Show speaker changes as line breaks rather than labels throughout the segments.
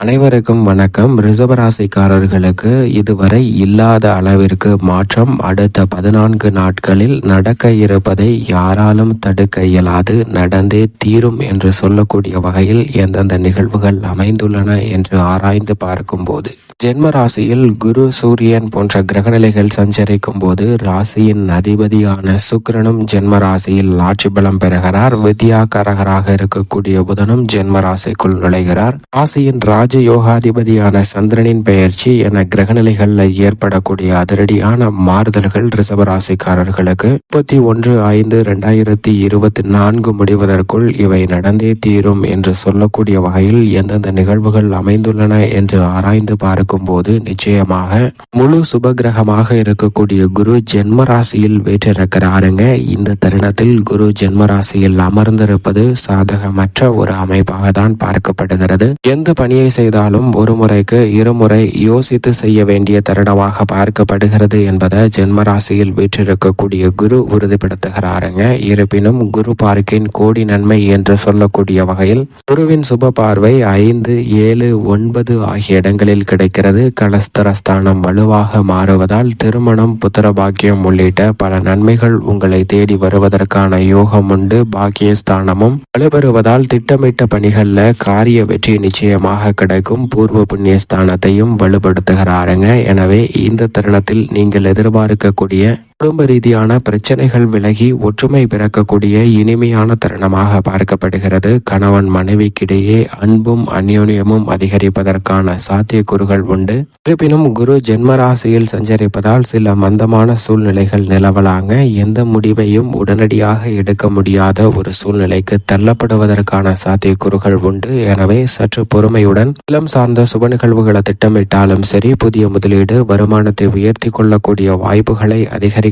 அனைவருக்கும் வணக்கம். ரிஷபராசிக்காரர்களுக்கு இதுவரை இல்லாத அளவிற்கு மாற்றம் அடுத்த 14 நாட்களில் நடக்க இருப்பதை யாராலும் தடுக்க இயலாது, நடந்தே தீரும் என்று சொல்லக்கூடிய வகையில் எந்தெந்த நிகழ்வுகள் அமைந்துள்ளன என்று ஆராய்ந்து பார்க்கும்போது, ஜென்ம ராசியில் குரு, சூரியன் போன்ற கிரகநிலைகள் சஞ்சரிக்கும் போது ராசியின் அதிபதியான சுக்கிரனும் ஜென்ம ராசியில் ஆட்சி பலம் பெறுகிறார். வித்யாகாரகராக இருக்கக்கூடிய புதனும் ஜென்ம ராசிக்குள் நுழைகிறார். ராசியின் யோகாதிபதியான சந்திரனின் பெயர்ச்சி என கிரகநிலைகளில் ஏற்படக்கூடிய அதிரடியான மாறுதல்கள் ரிஷபராசிக்காரர்களுக்கு 31/5/2024 முடிவதற்குள் இவை நடந்தே தீரும் என்று சொல்லக்கூடிய வகையில் எந்தெந்த நிகழ்வுகள் அமைந்துள்ளன என்று ஆராய்ந்து பார்க்கும் போது, நிச்சயமாக முழு சுபகிரகமாக இருக்கக்கூடிய குரு ஜென்ம ராசியில் வீற்றிருக்கிறாருங்க. இந்த தருணத்தில் குரு ஜென்ம ராசியில் அமர்ந்திருப்பது சாதகமற்ற ஒரு அமைப்பாக தான் பார்க்கப்படுகிறது. எந்த பணியை செய்தாலும் ஒரு முறைக்கு இருமுறை யோசித்து செய்ய வேண்டிய தருணமாக பார்க்கப்படுகிறது என்பதை ஜென்மராசியில் வீற்றிருக்கக்கூடிய குரு உறுதிப்படுத்துகிறாருங்க. இருப்பினும் குரு பார்க்கின் கோடி நன்மை என்று சொல்லக்கூடிய வகையில் குருவின் சுப பார்வை 5, 7, 9 ஆகிய இடங்களில் கிடைக்கிறது. கலஸ்தரஸ்தானம் வலுவாக மாறுவதால் திருமணம், புத்திர பாக்கியம் உள்ளிட்ட பல நன்மைகள் உங்களை தேடி வருவதற்கான யோகம் உண்டு. பாக்கியஸ்தானமும் வலுப்பெறுவதால் திட்டமிட்ட பணிகள்ல காரிய வெற்றி நிச்சயமாக கிடைக்கும். பூர்வ புண்ணியஸ்தானத்தையும் வலுப்படுத்துகிறாருங்க. எனவே இந்த தருணத்தில் நீங்கள் எதிர்பார்க்கக்கூடிய குடும்ப ரீதியான பிரச்சனைகள் விலகி ஒற்றுமை பிறக்கக்கூடிய இனிமையான தருணமாக பார்க்கப்படுகிறது. கணவன் மனைவிக்கிடையே அன்பும் அந்யோன்யமும் அதிகரிப்பதற்கான சாத்தியக்கூறுகள் உண்டு. இருப்பினும் குரு ஜென்மராசியில் சஞ்சரிப்பதால் சில மந்தமான சூழ்நிலைகள் நிலவலாங்க. எந்த முடிவையும் உடனடியாக எடுக்க முடியாத ஒரு சூழ்நிலைக்கு தள்ளப்படுவதற்கான சாத்தியக்கூறுகள் உண்டு. எனவே சற்று பொறுமையுடன் இளம் சார்ந்த சுப நிகழ்வுகளை திட்டமிட்டாலும் சரி, புதிய முதலீடு, வருமானத்தை உயர்த்தி கொள்ளக்கூடிய வாய்ப்புகளை அதிகரிக்கக்கூடிய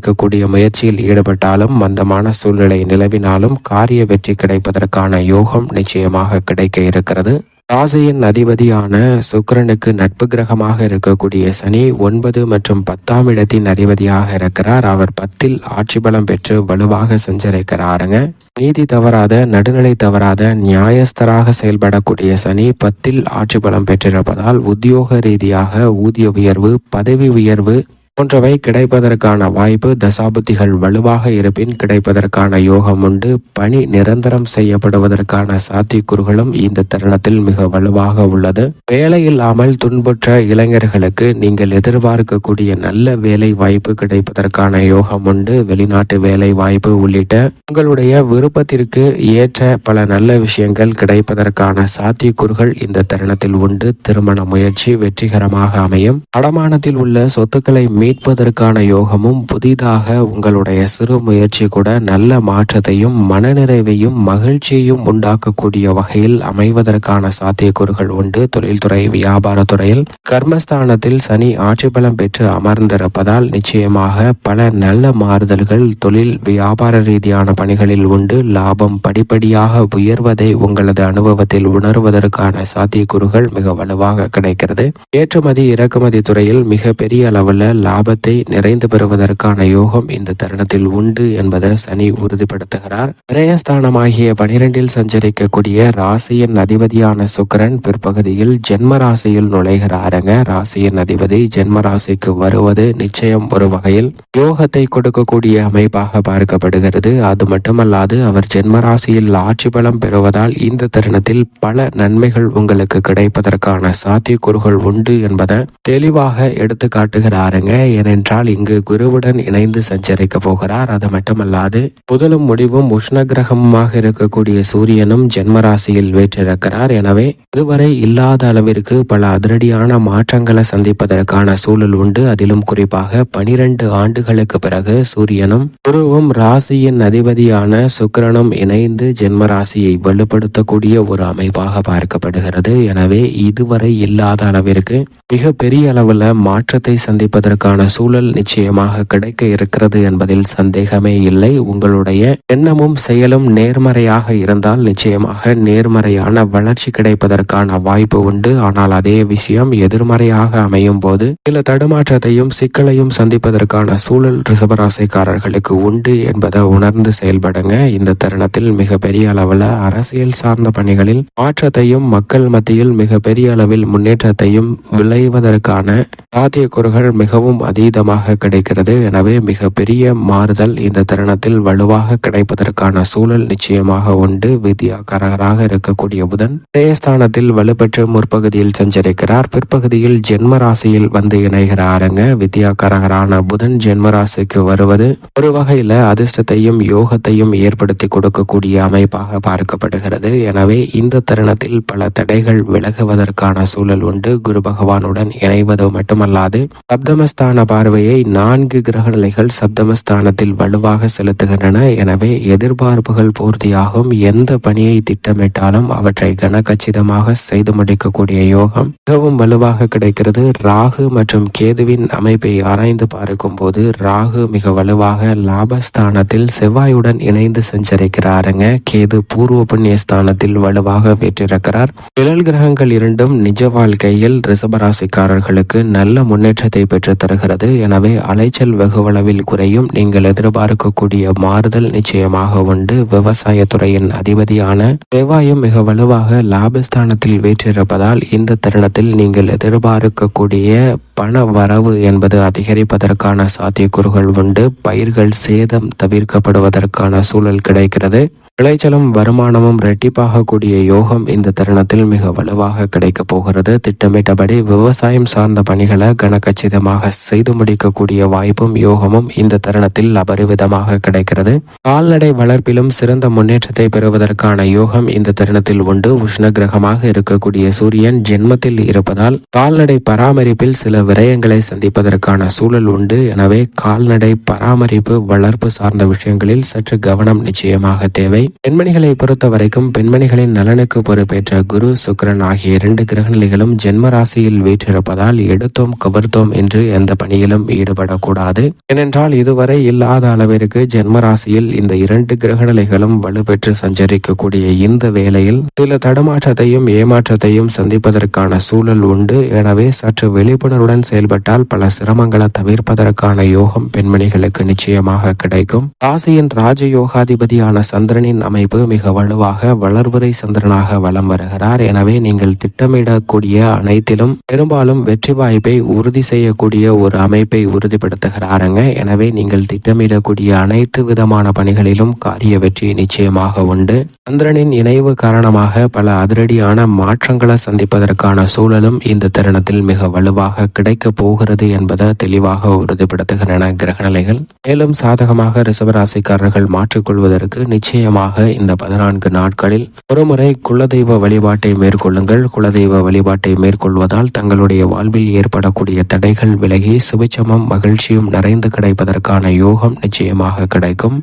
முயற்சியில் ஈடுபட்டாலும், மந்தமான சூழ்நிலை நிலவினாலும் காரிய வெற்றி கிடைப்பதற்கான யோகம் நிச்சயமாக கிடைக்க இருக்கிறது. ராசியின் அதிபதியான சுக்கிரனுக்கு நட்பு கிரகமாக இருக்கக்கூடிய சனி 9 மற்றும் 10ஆம் இடத்தின் அதிபதியாக இருக்கிறார். அவர் 10இல் ஆட்சி பலம் பெற்று வலுவாக சஞ்சரிக்கிறாருங்க. நீதி தவறாத, நடுநிலை தவறாத, நியாயஸ்தராக செயல்படக்கூடிய சனி 10இல் ஆட்சி பலம் பெற்றிருப்பதால் உத்தியோக ரீதியாக ஊதிய உயர்வு, பதவி உயர்வு போன்றவை கிடைப்பதற்கான வாய்ப்பு, தசாபுத்திகள் வலுவாக இருப்பின் கிடைப்பதற்கான யோகம் உண்டு. பணி நிரந்தரம் செய்யப்படுவதற்கான சாத்தியக்கூறுகளும் இந்த தருணத்தில் மிக வலுவாக உள்ளது. வேலை இல்லாமல் துன்புற்ற இளைஞர்களுக்கு நீங்கள் எதிர்பார்க்கக்கூடிய நல்ல வேலை வாய்ப்பு கிடைப்பதற்கான யோகம் உண்டு. வெளிநாட்டு வேலை வாய்ப்பு உள்ளிட்ட உங்களுடைய விருப்பத்திற்கு ஏற்ற பல நல்ல விஷயங்கள் கிடைப்பதற்கான சாத்தியக்கூறுகள் இந்த தருணத்தில் உண்டு. திருமண முயற்சி வெற்றிகரமாக அமையும். அடமானத்தில் உள்ள சொத்துக்களை மீட்பதற்கான யோகமும், புதிதாக உங்களுடைய சிறு முயற்சி கூட நல்ல மாற்றத்தையும் மனநிறைவையும் மகிழ்ச்சியையும் உண்டாக்கக்கூடிய வகையில் அமைவதற்கான சாத்தியக்கூறுகள் உண்டு. தொழில்துறை, வியாபாரத்துறையில் கர்மஸ்தானத்தில் சனி ஆட்சி பலம் பெற்று அமர்ந்திருப்பதால் நிச்சயமாக பல நல்ல மாறுதல்கள் தொழில், வியாபார ரீதியான பணிகளில் உண்டு. லாபம் படிப்படியாக உயர்வதை உங்களது அனுபவத்தில் உணர்வதற்கான சாத்தியக்கூறுகள் மிக வலுவாக கிடைக்கிறது. ஏற்றுமதி, இறக்குமதி துறையில் மிக பெரிய அளவில் லாபத்தை நிறைந்து பெறுவதற்கான யோகம் இந்த தருணத்தில் உண்டு என்பதை சனி உறுதிப்படுத்துகிறார். விரயஸ்தானமாகிய 12இல் சஞ்சரிக்கக்கூடிய ராசியின் அதிபதியான சுக்கிரன் பிற்பகுதியில் ஜென்ம ராசியில் நுழைகிறாருங்க. ராசியின் அதிபதி ஜென்ம ராசிக்கு வருவது நிச்சயம் ஒரு வகையில் யோகத்தை கொடுக்கக்கூடிய அமைப்பாக பார்க்கப்படுகிறது. அது மட்டுமல்லாது அவர் ஜென்ம ராசியில் ஆட்சி பலம் பெறுவதால் இந்த தருணத்தில் பல நன்மைகள் உங்களுக்கு கிடைப்பதற்கான சாத்தியக்கூறுகள் உண்டு என்பதை தெளிவாக எடுத்து காட்டுகிறாருங்க. ஏனென்றால் இங்கு குருவுடன் இணைந்து சஞ்சரிக்க போகிறார். அது மட்டுமல்லாது முதலும் முடிவும் உஷ்ண கிரகமாக இருக்கக்கூடிய சூரியனும் ஜென்மராசியில் வீற்றிருக்கிறார். எனவே இதுவரை இல்லாத அளவிற்கு பல அதிரடியான மாற்றங்களை சந்திப்பதற்கான சூழல் உண்டு. அதிலும் குறிப்பாக 12 ஆண்டுகளுக்கு பிறகு சூரியனும் குருவும் ராசியின் அதிபதியான சுக்கிரனும் இணைந்து ஜென்மராசியை வலுப்படுத்தக்கூடிய ஒரு அமைப்பாக பார்க்கப்படுகிறது. எனவே இதுவரை இல்லாத அளவிற்கு மிக பெரிய அளவில் மாற்றத்தை சந்திப்பதற்கான கிடைப்பதற்கான சூழல் நிச்சயமாக கிடைக்க இருக்கிறது என்பதில் சந்தேகமே இல்லை. உங்களுடைய எண்ணமும் செயலும் நேர்மறையாக இருந்தால் நிச்சயமாக நேர்மறையான வளர்ச்சி கிடைப்பதற்கான வாய்ப்பு உண்டு. ஆனால் அதே விஷயம் எதிர்மறையாக அமையும் போது சில தடுமாற்றத்தையும் சிக்கலையும் சந்திப்பதற்கான சூழல் ரிஷபராசிக்காரர்களுக்கு உண்டு என்பதை உணர்ந்து செயல்படுங்க. இந்த தருணத்தில் மிக பெரிய அளவில் அரசியல் சார்ந்த பணிகளில் மாற்றத்தையும் மக்கள் மத்தியில் மிக பெரிய அளவில் முன்னேற்றத்தையும் விளைவதற்கான சாத்தியக்கூறுகள் மிகவும் அதீதமாக கிடைக்கிறது. எனவே மிக பெரிய மாறுதல் இந்த தருணத்தில் வலுவாக கிடைப்பதற்கான சூழல் நிச்சயமாக உண்டு. வித்யாகாரகராக இருக்கக்கூடிய புதன் ஸ்தானத்தில் வலுப்பெற்று முற்பகுதியில் சஞ்சரிக்கிறார். பிற்பகுதியில் ஜென்ம ராசியில் வந்து இணைகிறாருங்க. வித்யாகாரகரான புதன் ஜென்ம ராசிக்கு வருவது ஒரு வகையில அதிர்ஷ்டத்தையும் யோகத்தையும் ஏற்படுத்தி கொடுக்கக்கூடிய அமைப்பாக பார்க்கப்படுகிறது. எனவே இந்த தருணத்தில் பல தடைகள் விலகுவதற்கான சூழல் உண்டு. குரு பகவானுடன் இணைவது மட்டுமல்லாது சப்தமஸ்தான பார்வையை 4 கிரக நிலைகள் சப்தமஸ்தானத்தில் வலுவாக செலுத்துகின்றன. எனவே எதிர்பார்ப்புகள் பூர்த்தியாகும். எந்த பணியை திட்டமிட்டாலும் அவற்றை கனகச்சிதமாக செய்து முடிக்கக்கூடிய யோகம் மிகவும் வலுவாக கிடைக்கிறது. ராகு மற்றும் கேதுவின் அமைப்பை ஆராய்ந்து பார்க்கும் போது ராகு மிக வலுவாக லாபஸ்தானத்தில் செவ்வாயுடன் இணைந்து சஞ்சரிக்கிறாருங்க. கேது பூர்வ புண்ணிய ஸ்தானத்தில் வலுவாக வெற்றிருக்கிறார். நிழல் கிரகங்கள் இரண்டும் நிஜ வாழ்க்கையில் ரிஷபராசிக்காரர்களுக்கு நல்ல முன்னேற்றத்தை பெற்று தருகிறது. எனவே அலைச்சல் வெகுவளவில் குறையும். நீங்கள் எதிர்பார்க்கக்கூடிய மாறுதல் நிச்சயமாக உண்டு. விவசாயத்துறையின் அதிபதியான செவ்வாயும் மிக வலுவாக லாபஸ்தானத்தில் வீற்றிருப்பதால் இந்த தருணத்தில் நீங்கள் எதிர்பார்க்கக்கூடிய பண வரவு என்பது அதிகரிப்பதற்கான சாத்தியக்கூறுகள் உண்டு. பயிர்கள் சேதம் தவிர்க்கப்படுவதற்கான சூழல் கிடைக்கிறது. விளைச்சலும் வருமானமும் இரட்டிப்பாக கூடிய யோகம் இந்த தருணத்தில் மிக வலுவாக கிடைக்க போகிறது. திட்டமிட்டபடி விவசாயம் சார்ந்த பணிகளை கனகச்சிதமாக செய்து முடிக்கக்கூடிய வாய்ப்பும் யோகமும் இந்த தருணத்தில் அபரிவிதமாக கிடைக்கிறது. கால்நடை வளர்ப்பிலும் சிறந்த முன்னேற்றத்தை பெறுவதற்கான யோகம் இந்த தருணத்தில் உண்டு. உஷ்ண கிரகமாக இருக்கக்கூடிய சூரியன் ஜென்மத்தில் இருப்பதால் கால்நடை பராமரிப்பில் சில விரயங்களை சந்திப்பதற்கான சூழல் உண்டு. எனவே கால்நடை பராமரிப்பு வளர்ப்பு சார்ந்த விஷயங்களில் சற்று கவனம் நிச்சயமாக தேவை. பெண்மணிகளை பொறுத்த வரைக்கும் பெண்மணிகளின் நலனுக்கு பொறுப்பேற்ற குரு சுக்கிரன் ஆகிய 2 கிரகநிலைகளும் ஜென்ம ராசியில் வீற்றிருப்பதால் எடுத்தோம் கவர்த்தோம் என்று எந்த பணியிலும் ஈடுபடக்கூடாது. ஏனென்றால் இதுவரை இல்லாத அளவிற்கு ஜென்ம ராசியில் இந்த 2 கிரகநிலைகளும் வலுப்பெற்று சஞ்சரிக்கக்கூடிய இந்த வேளையில் சில தடுமாற்றத்தையும் ஏமாற்றத்தையும் சந்திப்பதற்கான சூழல் உண்டு. எனவே சற்று விழிப்புணர்வுடன் செயல்பட்டால் பல சிரமங்களை தவிர்ப்பதற்கான யோகம் பெண்மணிகளுக்கு நிச்சயமாக கிடைக்கும். ராசியின் ராஜயோகாதிபதியான சந்திரனின் அமைப்பு மிக வலுவாக வளர்வரை சந்திரனாக வலம் வருகிறார். எனவே நீங்கள் திட்டமிடக்கூடிய அனைத்திலும் பெரும்பாலும் வெற்றி வாய்ப்பை உறுதி செய்யக்கூடிய ஒரு அமைப்பை உறுதிப்படுத்துகிறாருங்க. எனவே நீங்கள் திட்டமிடக்கூடிய அனைத்து விதமான பணிகளிலும் காரிய வெற்றி நிச்சயமாக உண்டு. சந்திரனின் இணைவு காரணமாக பல அதிரடியான மாற்றங்களை சந்திப்பதற்கான சூழலும் இந்த தருணத்தில் மிக வலுவாக கிடைக்க போகிறது என்பதை தெளிவாக உறுதிப்படுத்துகின்றன கிரகநிலைகள். மேலும் சாதகமாக ரிஷபராசிக்காரர்கள் மாற்றிக்கொள்வதற்கு நிச்சயமாக இந்த 14 நாட்களில் ஒருமுறை குலதெய்வ வழிபாட்டை மேற்கொள்ளுங்கள். குலதெய்வ வழிபாட்டை மேற்கொள்வதால் தங்களுடைய வாழ்வில் ஏற்படக்கூடிய தடைகள் விலகி சுபிட்சமும் மகிழ்ச்சியும் நிறைந்து கிடைப்பதற்கான யோகம் நிச்சயமாக கிடைக்கும்.